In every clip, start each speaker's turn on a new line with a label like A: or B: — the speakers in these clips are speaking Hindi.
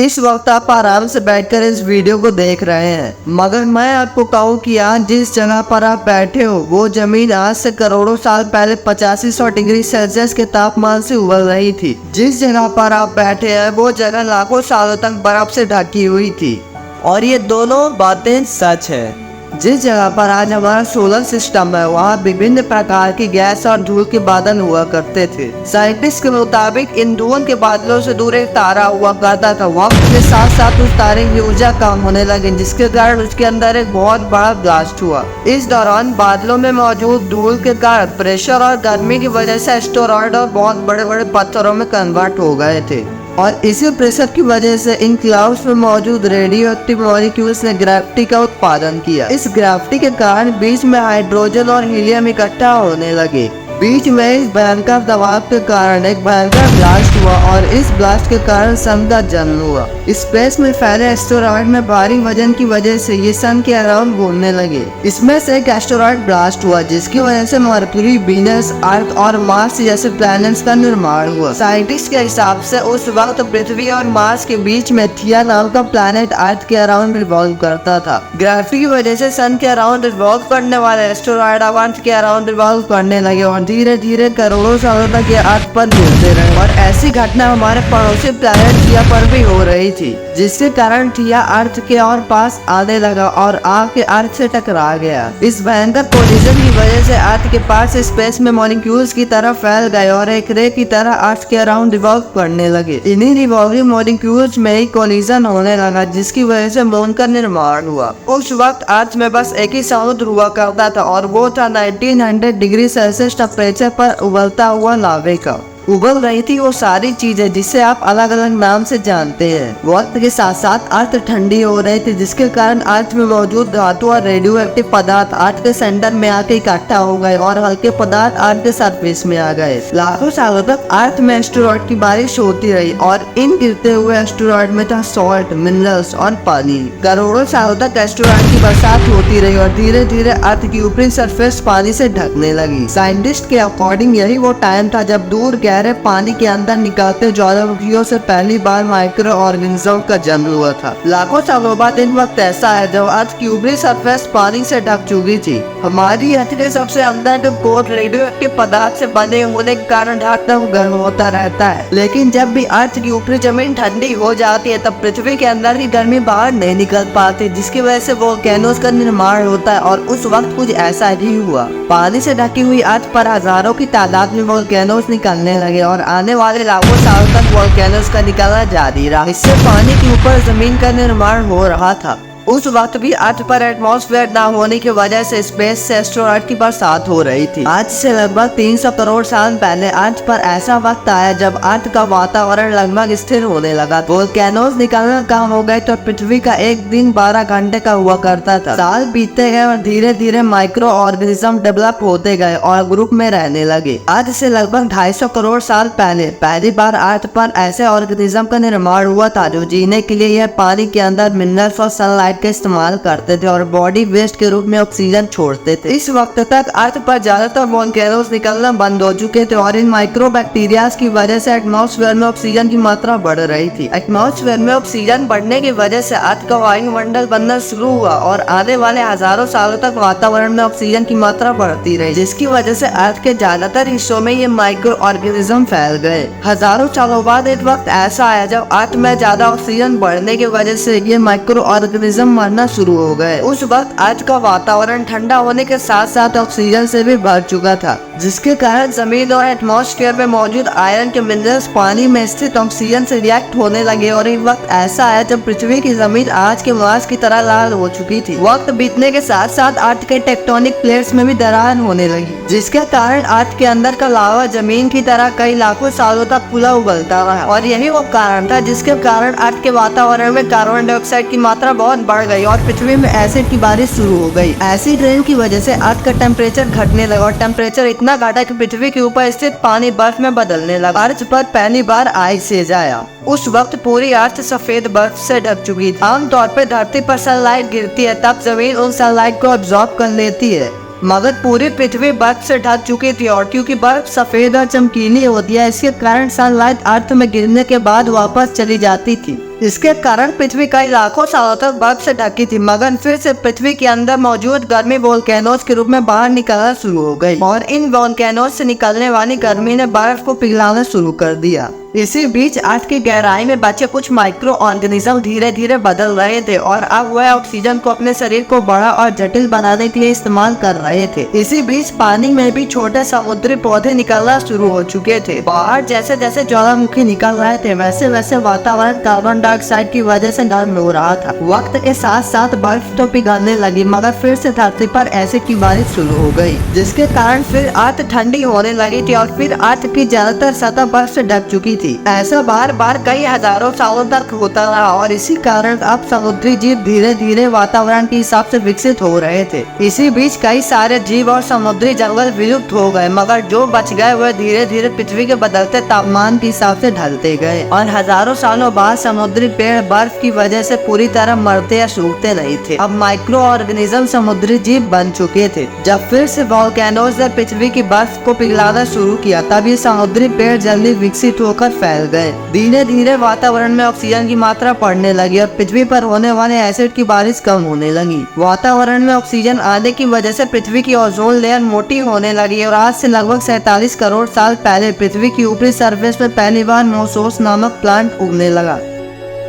A: इस वक्त आप आराम से बैठकर इस वीडियो को देख रहे हैं, मगर मैं आपको कहूँ कि आज जिस जगह पर आप बैठे हो वो जमीन आज से करोड़ों साल पहले 8500 डिग्री सेल्सियस के तापमान से उबल रही थी। जिस जगह पर आप बैठे हैं वो जगह लाखों सालों तक बर्फ से ढकी हुई थी और ये दोनों बातें सच है। जिस जगह पर आज हमारा सोलर सिस्टम है वहाँ विभिन्न प्रकार की गैस और धूल के बादल हुआ करते थे। साइंटिस्ट के मुताबिक इन धुआं के बादलों से दूर एक तारा हुआ करता था। वक्त के साथ साथ उस तारे की ऊर्जा कम होने लगी, जिसके कारण उसके अंदर एक बहुत बड़ा ब्लास्ट हुआ। इस दौरान बादलों में मौजूद धूल के कारण प्रेशर और गर्मी की वजह से एस्टेरॉयड और बहुत बड़े बड़े पत्थरों में कन्वर्ट हो गए थे और इसी प्रेशर की वजह से इन क्लाउड्स में मौजूद रेडियोएक्टिव मॉलिक्यूल्स ने ग्रेविटी का उत्पादन किया। इस ग्रेविटी के कारण बीच में हाइड्रोजन और हीलियम इकट्ठा होने लगे। बीच में इस भयंकर दबाव के कारण एक भयंकर ब्लास्ट हुआ और इस ब्लास्ट के कारण सन का जन्म हुआ। स्पेस में फैले एस्टेरॉयड में भारी वजन की वजह से ये सन के अराउंड घूमने लगे। इसमें से एक एस्टेरॉयड ब्लास्ट हुआ जिसकी वजह से मरकरी, वीनस, अर्थ और मार्स जैसे प्लैनेट्स का निर्माण हुआ। साइंटिस्ट के हिसाब से उस वक्त पृथ्वी और मार्स के बीच में थिया नाम का प्लैनेट अर्थ के अराउंड रिवॉल्व करता था। ग्रेविटी की वजह से सन के अराउंड रिवॉल्व करने वाले एस्टेरॉयड अब अर्थ के अराउंड रिवॉल्व करने लगे और धीरे धीरे करोड़ों सालों तक ये अर्थ पर घूमते रहे और ऐसी घटना हमारे पड़ोसी प्लैनेट थिया पर भी हो रही थी, जिसके कारण थिया अर्थ के और पास आने लगा और आके अर्थ से टकरा गया। इस भयंकर कोलिजन की वजह से अर्थ के पास स्पेस में मॉलिक्यूल्स की तरह फैल गए और एक रे की तरह अर्थ के अराउंड रिवॉल्व करने लगे। इन्हीं रिवॉल्विंग मॉलिक्यूल्स में ही कोलिजन होने लगा, जिसकी वजह से मून का निर्माण हुआ। उस वक्त अर्थ में बस एक ही समुद्र हुआ करता था और वो था 1900 डिग्री सेल्सियस टेम्परेचर पर उबलता हुआ लावे का। उबल रही थी वो सारी चीजें जिसे आप अलग अलग नाम से जानते हैं। वक्त के साथ साथ अर्थ ठंडी हो रही थी, जिसके कारण अर्थ में मौजूद धातु और रेडियोएक्टिव पदार्थ अर्थ के सेंटर में आके इकट्ठा हो गए और हल्के पदार्थ अर्थ के सरफेस में आ गए। लाखों सालों तक अर्थ में एस्टेरॉयड की बारिश होती रही और इन गिरते हुए एस्टेरॉयड में था सॉल्ट, मिनरल्स और पानी। करोड़ों सालों तक एस्टेरॉयड की बरसात होती रही और धीरे धीरे अर्थ की ऊपरी सरफेस पानी से ढकने लगी। साइंटिस्ट के अकॉर्डिंग यही वो टाइम था जब दूर गहरे पानी के अंदर निकलते ज्वालामुखियों से पहली बार माइक्रो ऑर्गेनिज्म का जन्म हुआ था। लाखों सालों बाद एक वक्त ऐसा है जब अर्थ की ऊपरी सरफेस पानी से ढक चुकी थी। हमारी अर्थ के सबसे अंदर के कोर रेडियोएक्टिव पदार्थ से बने होने के कारण हरदम गर्म होता रहता है, लेकिन जब भी अर्थ की ऊपरी जमीन ठंडी हो जाती है तब पृथ्वी के अंदर की गर्मी बाहर नहीं निकल पाती, जिसकी वजह से वोल्केनोस का निर्माण होता है और उस वक्त कुछ ऐसा ही हुआ। पानी से ढकी हुई अर्थ पर हजारों की तादाद में वोल्केनोस निकलने लगे और आने वाले लाखों सालों तक वोल्केनोस का निकलना जारी रहा। इससे पानी के ऊपर जमीन का निर्माण हो रहा था। उस वक्त भी अर्थ पर एटमॉस्फेयर न होने की वजह से स्पेस से एस्टेरॉयड की बरसात हो रही थी। आज से लगभग 300 करोड़ साल पहले अर्थ पर ऐसा वक्त आया जब अर्थ का वातावरण लगभग स्थिर होने लगा। वोल्केनोस निकलना कम हो गए तो पृथ्वी का एक दिन 12 घंटे का हुआ करता था। साल बीतते गए और धीरे धीरे माइक्रो ऑर्गेनिज्म डेवलप होते गए और ग्रुप में रहने लगे। आज से लगभग 250 करोड़ साल पहले पहली बार अर्थ पर ऐसे ऑर्गेनिज्म का निर्माण हुआ था जो जीने के लिए यह पानी के अंदर मिनरल्स और सनलाइट का इस्तेमाल करते थे और बॉडी वेस्ट के रूप में ऑक्सीजन छोड़ते थे। इस वक्त तक अर्थ पर ज्यादातर वोल्केनोस निकलना बंद हो चुके थे और इन माइक्रो बैक्टीरिया की वजह से एटमॉस्फेयर में ऑक्सीजन की मात्रा बढ़ रही थी। एटमॉस्फेयर में ऑक्सीजन बढ़ने की वजह से अर्थ का वायुमंडल बनना शुरू हुआ और आने वाले हजारों सालों तक वातावरण में ऑक्सीजन की मात्रा बढ़ती रही, जिसकी वजह से अर्थ के ज्यादातर हिस्सों में ये माइक्रो ऑर्गेनिज्म फैल गए। हजारों सालों बाद एक वक्त ऐसा आया जब अर्थ में ज्यादा ऑक्सीजन बढ़ने की वजह से ये माइक्रो ऑर्गेनिज्म मरना शुरू हो गए। उस वक्त अर्थ का वातावरण ठंडा होने के साथ साथ ऑक्सीजन से भी भर चुका था, जिसके कारण जमीन और एटमॉस्फेयर में मौजूद आयरन के मिनरल्स पानी में स्थित ऑक्सीजन से रिएक्ट होने लगे और एक वक्त ऐसा आया जब पृथ्वी की जमीन आज के मार्स की तरह लाल हो चुकी थी। वक्त बीतने के साथ साथ अर्थ के टेक्टोनिक प्लेट्स में भी दरार होने लगी, जिसके कारण अर्थ के अंदर का लावा जमीन की तरह कई लाखों सालों तक खुला उबलता रहा और यही वो कारण था जिसके कारण अर्थ के वातावरण में कार्बन डाइऑक्साइड की मात्रा बहुत बढ़ गई और पृथ्वी में एसिड की बारिश शुरू हो गई। एसिड रेन की वजह से अर्थ का टेम्परेचर घटने लगा और टेम्परेचर इतना घटा कि पृथ्वी के ऊपर स्थित पानी बर्फ में बदलने लगा। अर्थ पर पहली बार आइस एज आया। उस वक्त पूरी अर्थ सफेद बर्फ से ढक चुकी थी। आमतौर पर धरती पर सनलाइट गिरती है तब जमीन उन सनलाइट को अब्सॉर्ब कर लेती है, मगर पूरी पृथ्वी बर्फ से ढक चुकी थी और क्योंकि बर्फ सफेद और चमकीली होती है इसके कारण सनलाइट अर्थ में गिरने के बाद वापस चली जाती थी। इसके कारण पृथ्वी कई लाखों सालों तक बर्फ से ढकी थी, मगर फिर से पृथ्वी के अंदर मौजूद गर्मी वोल्केनोज के रूप में बाहर निकलना शुरू हो गई और इन वोल्केनोज से निकलने वाली गर्मी ने बर्फ को पिघलाना शुरू कर दिया। इसी बीच अर्थ की गहराई में बचे कुछ माइक्रो ऑर्गेनिज्म धीरे धीरे बदल रहे थे और अब वह ऑक्सीजन को अपने शरीर को बड़ा और जटिल बनाने के लिए इस्तेमाल कर रहे थे। इसी बीच पानी में भी छोटे समुद्री पौधे निकलना शुरू हो चुके थे। बाहर जैसे जैसे ज्वालामुखी निकल रहे थे वैसे वैसे वातावरण कार्बन डाइऑक्साइड की वजह से नरम हो रहा था। वक्त के साथ साथ बर्फ तो पिघलने लगी, मगर फिर से धरती पर एसिड की बारिश शुरू हो गई, जिसके कारण फिर अर्थ ठंडी होने लगी थी और फिर अर्थ की ज्यादातर सतह बर्फ से ढक चुकी थी। ऐसा बार बार कई हजारों सालों तक होता रहा और इसी कारण अब समुद्री जीव धीरे धीरे वातावरण के हिसाब से विकसित हो रहे थे। इसी बीच कई सारे जीव और समुद्री जंगल विलुप्त हो गए, मगर जो बच गए वह धीरे धीरे पृथ्वी के बदलते तापमान के हिसाब से ढलते गए और हजारों सालों बाद समुद्री पेड़ बर्फ की वजह से पूरी तरह मरते या सूखते नहीं थे। अब माइक्रो ऑर्गेनिज्म समुद्री जीव बन चुके थे। जब फिर से वोल्केनोज ने पृथ्वी की बर्फ को पिघलाना शुरू किया तब ये समुद्री पेड़ जल्दी विकसित होकर फैल गए। धीरे धीरे वातावरण में ऑक्सीजन की मात्रा बढ़ने लगी और पृथ्वी पर होने वाले एसिड की बारिश कम होने लगी। वातावरण में ऑक्सीजन आने की वजह से पृथ्वी की ओजोन लेयर मोटी होने लगी और आज से लगभग 47 करोड़ साल पहले पृथ्वी की ऊपरी सरफेस में पहली बार मोसोस नामक प्लांट उगने लगा।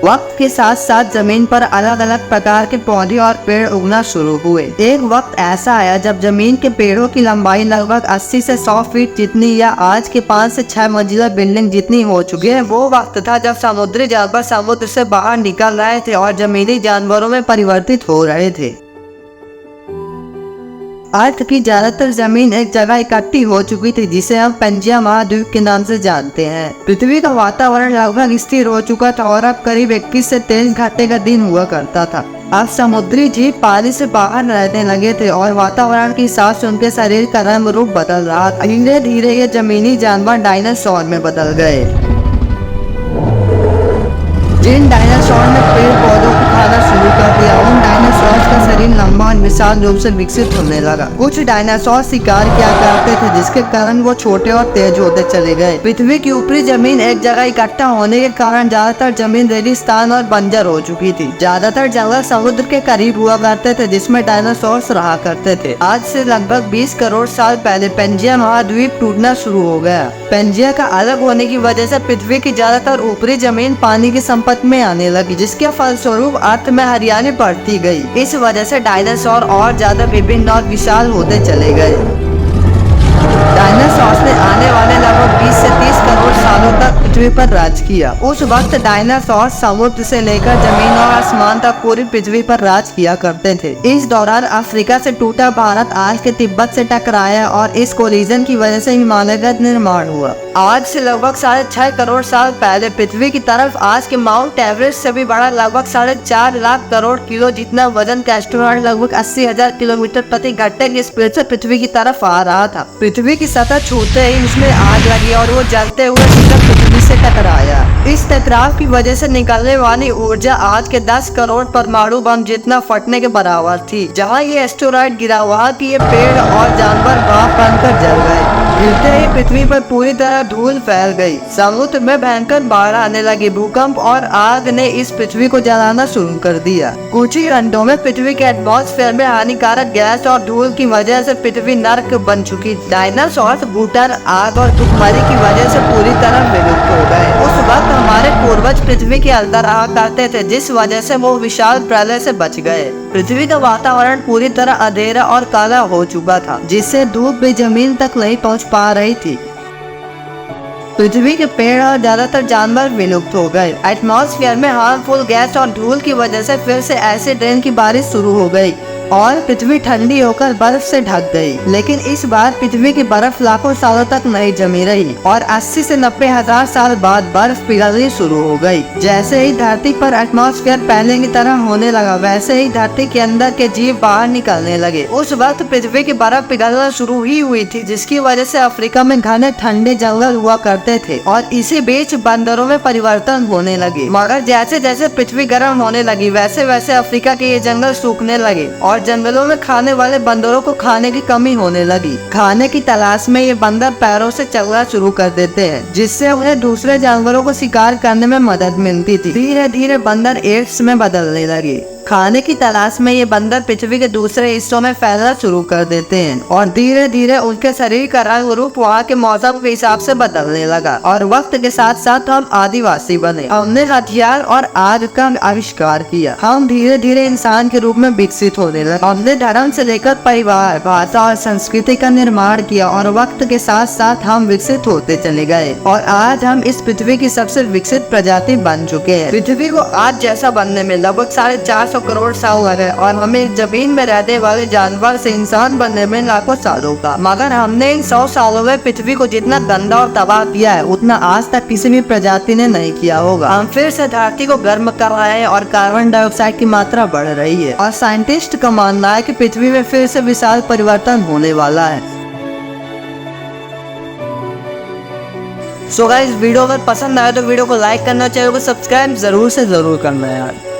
A: वक्त के साथ साथ जमीन पर अलग अलग प्रकार के पौधे और पेड़ उगना शुरू हुए। एक वक्त ऐसा आया जब जमीन के पेड़ों की लंबाई लगभग 80 से 100 फीट जितनी या आज के 5 से 6 मंजिला बिल्डिंग जितनी हो चुकी है। वो वक्त था जब समुद्री जानवर समुद्र से बाहर निकल रहे थे और जमीनी जानवरों में परिवर्तित हो रहे थे। अर्थ की ज्यादातर जमीन एक जगह इकट्ठी हो चुकी थी जिसे हम पंजिया महाद्वीप के नाम से जानते हैं। पृथ्वी का वातावरण लगभग स्थिर हो चुका था और अब करीब 21 से 23 घंटे का दिन हुआ करता था। अब समुद्री जीव पानी से बाहर रहने लगे थे और वातावरण के हिसाब से उनके शरीर का रंग रूप बदल रहा था। धीरे धीरे ये जमीनी जानवर डायनासोर में बदल गए। जिन डायनासोर ने पेड़ पौधों को खाना शुरू कर दिया उन डायनासोर का शरीर लंबा और विशाल रूप से विकसित होने लगा। कुछ डायनासोर शिकार किया करते थे जिसके कारण वो छोटे और तेज होते चले गए। पृथ्वी की ऊपरी जमीन एक जगह इकट्ठा होने के कारण ज्यादातर जमीन रेगिस्तान और बंजर हो चुकी थी। ज्यादातर जंगल समुद्र के करीब हुआ करते थे जिसमें डायनासोर रहा करते थे। आज से लगभग 20 करोड़ साल पहले पेंजिया महाद्वीप टूटना शुरू हो गया। पेंजिया का अलग होने की वजह से पृथ्वी की ज्यादातर ऊपरी जमीन पानी की संपत्ति में आने लगी, जिसके फलस्वरूप अर्थ में हरियाली बढ़ती गई। इस वजह से डायनासोर और ज्यादा विभिन्न और विशाल होते चले गए। डायनासोर्स ने आने वाले लगभग 20 से 30 करोड़ सालों तक पृथ्वी पर राज किया। उस वक्त डायनासोर समुद्र से लेकर जमीन और आसमान तक पूरी पृथ्वी पर राज किया करते थे। इस दौरान अफ्रीका से टूटा भारत आज के तिब्बत से टकराया और इस कोलिजन की वजह से हिमालय का निर्माण हुआ। आज से लगभग 6.5 करोड़ साल पहले पृथ्वी की तरफ आज के माउंट एवरेस्ट से भी बड़ा लगभग 4.5 लाख करोड़ किलो जितना वजन का एस्टेरॉयड लगभग 80,000 किलोमीटर प्रति घंटे की स्पीड से पृथ्वी की तरफ आ रहा था। पृथ्वी की सतह छूते ही उसमें आग लगी और वो जलते हुए सीधा पृथ्वी से टकराया। इस टकराव की वजह से निकलने वाली ऊर्जा आज के 10 करोड़ परमाणु बम जितना फटने के बराबर थी। जहाँ ये एस्टेरॉयड गिरा वहाँ की ये पेड़ और जानवर भाप बनकर जल गए। गिरते ही पृथ्वी पर पूरी तरह धूल फैल गई। समुद्र में भयंकर बाढ़ आने लगी। भूकंप और आग ने इस पृथ्वी को जलाना शुरू कर दिया। कुछ ही घंटों में पृथ्वी के एटमॉस्फेयर में हानिकारक गैस और धूल की वजह से पृथ्वी नर्क बन चुकी। डायनासोर भूटान आग और भुखमरी की वजह से पूरी तरह विलुप्त हो गए। उस वक्त हमारे पूर्वज पृथ्वी के अंदर रहा करते थे जिस वजह से वो विशाल प्रलय से बच गए। पृथ्वी का वातावरण पूरी तरह अंधेरा और काला हो चुका था जिससे धूप भी जमीन तक नहीं पहुंच पा रही थी। पृथ्वी के पेड़ और ज्यादातर जानवर विलुप्त हो गए। एटमॉस्फेयर में हार्मफुल गैस और धूल की वजह से फिर से एसिड रेन की बारिश शुरू हो गई और पृथ्वी ठंडी होकर बर्फ से ढक गई। लेकिन इस बार पृथ्वी की बर्फ लाखों सालों तक नहीं जमी रही और 80 से 90 हजार साल बाद बर्फ पिघलनी शुरू हो गई। जैसे ही धरती पर एटमॉस्फेयर पहले की तरह होने लगा वैसे ही धरती के अंदर के जीव बाहर निकलने लगे। उस वक्त पृथ्वी की बर्फ पिघलना शुरू ही हुई थी जिसकी वजह से अफ्रीका में घने ठंडे जंगल हुआ करते थे और इसी बीच बंदरों में परिवर्तन होने लगे। मगर जैसे जैसे पृथ्वी गर्म होने लगी वैसे वैसे अफ्रीका के ये जंगल सूखने लगे और जंगलों में खाने वाले बंदरों को खाने की कमी होने लगी। खाने की तलाश में ये बंदर पैरों से चलना शुरू कर देते हैं, जिससे उन्हें दूसरे जानवरों को शिकार करने में मदद मिलती थी। धीरे धीरे बंदर एप्स में बदलने लगे। खाने की तलाश में ये बंदर पृथ्वी के दूसरे हिस्सों में फैलना शुरू कर देते हैं और धीरे धीरे उनके शरीर का रंग रूप वहाँ के मौसम के हिसाब से बदलने लगा और वक्त के साथ साथ हम आदिवासी बने। हमने हथियार और आग का आविष्कार किया। हम धीरे धीरे इंसान के रूप में विकसित होने लगे। हमने धर्म से लेकर परिवार, भाषा और संस्कृति का निर्माण किया और वक्त के साथ साथ हम विकसित होते चले गए और आज हम इस पृथ्वी की सबसे विकसित प्रजाति बन चुके हैं। पृथ्वी को आज जैसा बनने में लगभग 450 करोड़ साल लगे और हमें जमीन में रहने वाले जानवर से इंसान बनने में लाखों सालों का। मगर हमने इन 100 सालों में पृथ्वी को जितना गंदा और तबाह किया है उतना आज तक किसी भी प्रजाति ने नहीं किया होगा। हम फिर से धरती को गर्म कर रहे हैं और कार्बन डाइऑक्साइड की मात्रा बढ़ रही है और साइंटिस्ट का मानना है कि पृथ्वी में फिर से विशाल परिवर्तन होने वाला है। सो गाइस, वीडियो अगर पसंद आया तो वीडियो को लाइक करना, चैनल को सब्सक्राइब जरूर से जरूर करना यार।